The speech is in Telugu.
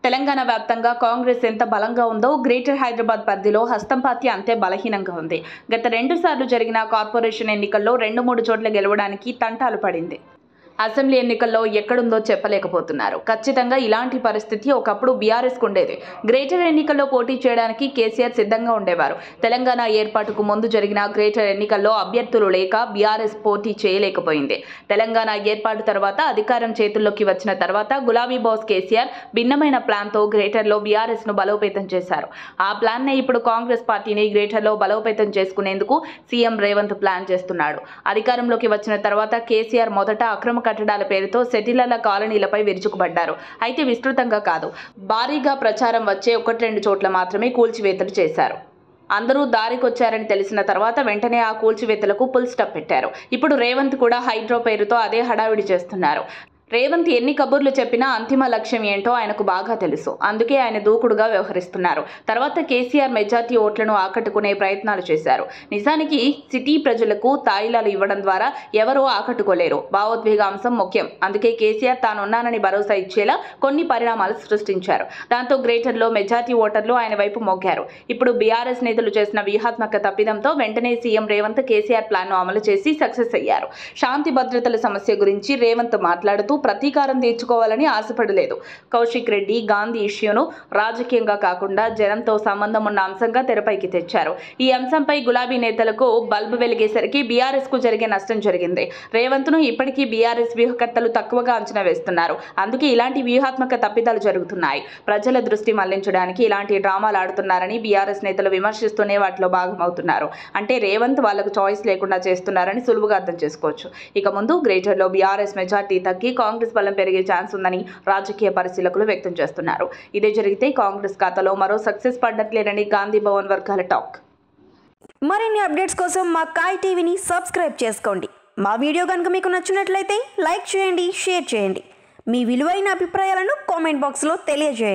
తెలంగాణ వ్యాప్తంగా కాంగ్రెస్ ఎంత బలంగా ఉందో గ్రేటర్ హైదరాబాద్ పరిధిలో హస్తం పార్టీ అంతే బలహీనంగా ఉంది. గత 2 సార్లు జరిగిన కార్పొరేషన్ ఎన్నికల్లో 2-3 చోట్ల గెలవడానికి తంటాలు పడింది. అసెంబ్లీ ఎన్నికల్లో ఎక్కడుందో చెప్పలేకపోతున్నారు. ఖచ్చితంగా ఇలాంటి పరిస్థితి ఒకప్పుడు బీఆర్ఎస్కు ఉండేది. గ్రేటర్ ఎన్నికల్లో పోటీ చేయడానికి కేసీఆర్ సిద్ధంగా ఉండేవారు. తెలంగాణ ఏర్పాటుకు ముందు జరిగిన గ్రేటర్ ఎన్నికల్లో అభ్యర్థులు లేక బీఆర్ఎస్ పోటీ చేయలేకపోయింది. తెలంగాణ ఏర్పాటు తర్వాత అధికారం చేతుల్లోకి వచ్చిన తర్వాత గులాబీ బాస్ కేసీఆర్ భిన్నమైన ప్లాన్తో గ్రేటర్లో బీఆర్ఎస్ను బలోపేతం చేశారు. ఆ ప్లాన్నే ఇప్పుడు కాంగ్రెస్ పార్టీని గ్రేటర్లో బలోపేతం చేసుకునేందుకు సీఎం రేవంత్ ప్లాన్ చేస్తున్నాడు. అధికారంలోకి వచ్చిన తర్వాత కేసీఆర్ మొదట అక్రమ కట్టడాల పేరుతో సెటిలర్ల కాలనీలపై విరుచుకుపడ్డారు. అయితే విస్తృతంగా కాదు, భారీగా ప్రచారం వచ్చే 1-2 చోట్ల మాత్రమే కూల్చివేతలు చేశారు. అందరూ దారికొచ్చారని తెలిసిన తర్వాత వెంటనే ఆ కూల్చివేతలకు ఫుల్ స్టాప్ పెట్టారు. ఇప్పుడు రేవంత్ కూడా హైడ్రో పేరుతో అదే హడావిడి చేస్తున్నారు. రేవంత్ ఎన్ని కబుర్లు చెప్పినా అంతిమ లక్ష్యం ఏంటో ఆయనకు బాగా తెలుసు. అందుకే ఆయన దూకుడుగా వ్యవహరిస్తున్నారు. తర్వాత కేసీఆర్ మెజార్టీ ఓట్లను ఆకట్టుకునే ప్రయత్నాలు చేశారు. నిజానికి సిటీ ప్రజలకు తాయిలాలు ఇవ్వడం ద్వారా ఎవరూ ఆకట్టుకోలేరు. భావోద్వేగ అంశం ముఖ్యం. అందుకే కేసీఆర్ తానున్నానని భరోసా ఇచ్చేలా కొన్ని పరిణామాలు సృష్టించారు. దాంతో గ్రేటర్లో మెజార్టీ ఓటర్లు ఆయన వైపు మొగ్గారు. ఇప్పుడు బీఆర్ఎస్ నేతలు చేసిన వ్యూహాత్మక తప్పిదంతో వెంటనే సీఎం రేవంత్ కేసీఆర్ ప్లాన్ను అమలు చేసి సక్సెస్ అయ్యారు. శాంతి భద్రతల సమస్య గురించి రేవంత్ మాట్లాడుతూ ప్రతీకారం తీర్చుకోవాలని ఆశపడలేదు. కౌశిక్ రెడ్డి, గాంధీ ఇష్యూను రాజకీయంగా కాకుండా జనంతో సంబంధం ఉన్న అంశంగా తెరపైకి తెచ్చారు. ఈ అంశంపై గులాబీ నేతలకు బల్బు వెలిగేసరికి బీఆర్ఎస్ కు జరిగే నష్టం జరిగింది. రేవంత్ను ఇప్పటికీ బీఆర్ఎస్ వ్యూహకర్తలు తక్కువగా అంచనా వేస్తున్నారు. అందుకే ఇలాంటి వ్యూహాత్మక తప్పిదాలు జరుగుతున్నాయి. ప్రజల దృష్టి మళ్లించడానికి ఇలాంటి డ్రామాలు ఆడుతున్నారని బీఆర్ఎస్ నేతలు విమర్శిస్తూనే వాటిలో భాగమవుతున్నారు. అంటే రేవంత్ వాళ్లకు చాయిస్ లేకుండా చేస్తున్నారని సులువుగా అర్థం చేసుకోవచ్చు. ఇక ముందు గ్రేటర్లో బీఆర్ఎస్ మెజార్టీ తగ్గి కాంగ్రెస్ బలం పెరిగే ఛాన్స్ ఉందని రాజకీయ పరిశీలకులు వ్యక్తం చేస్తున్నారు. ఇదే జరిగితే కాంగ్రెస్ ఖాతాలో మరో సక్సెస్ పడ్డట్లేనని గాంధీ భవన్ వర్గాల టాక్. మరిన్ని అప్డేట్స్ కోసం మా కాయ్ టీవీని సబ్స్క్రైబ్ చేసుకోండి. మా వీడియో కనుక మీకు నచ్చినట్లయితే లైక్ చేయండి, షేర్ చేయండి. మీ విలువైన అభిప్రాయాలను కామెంట్ బాక్స్లో తెలియజేయండి.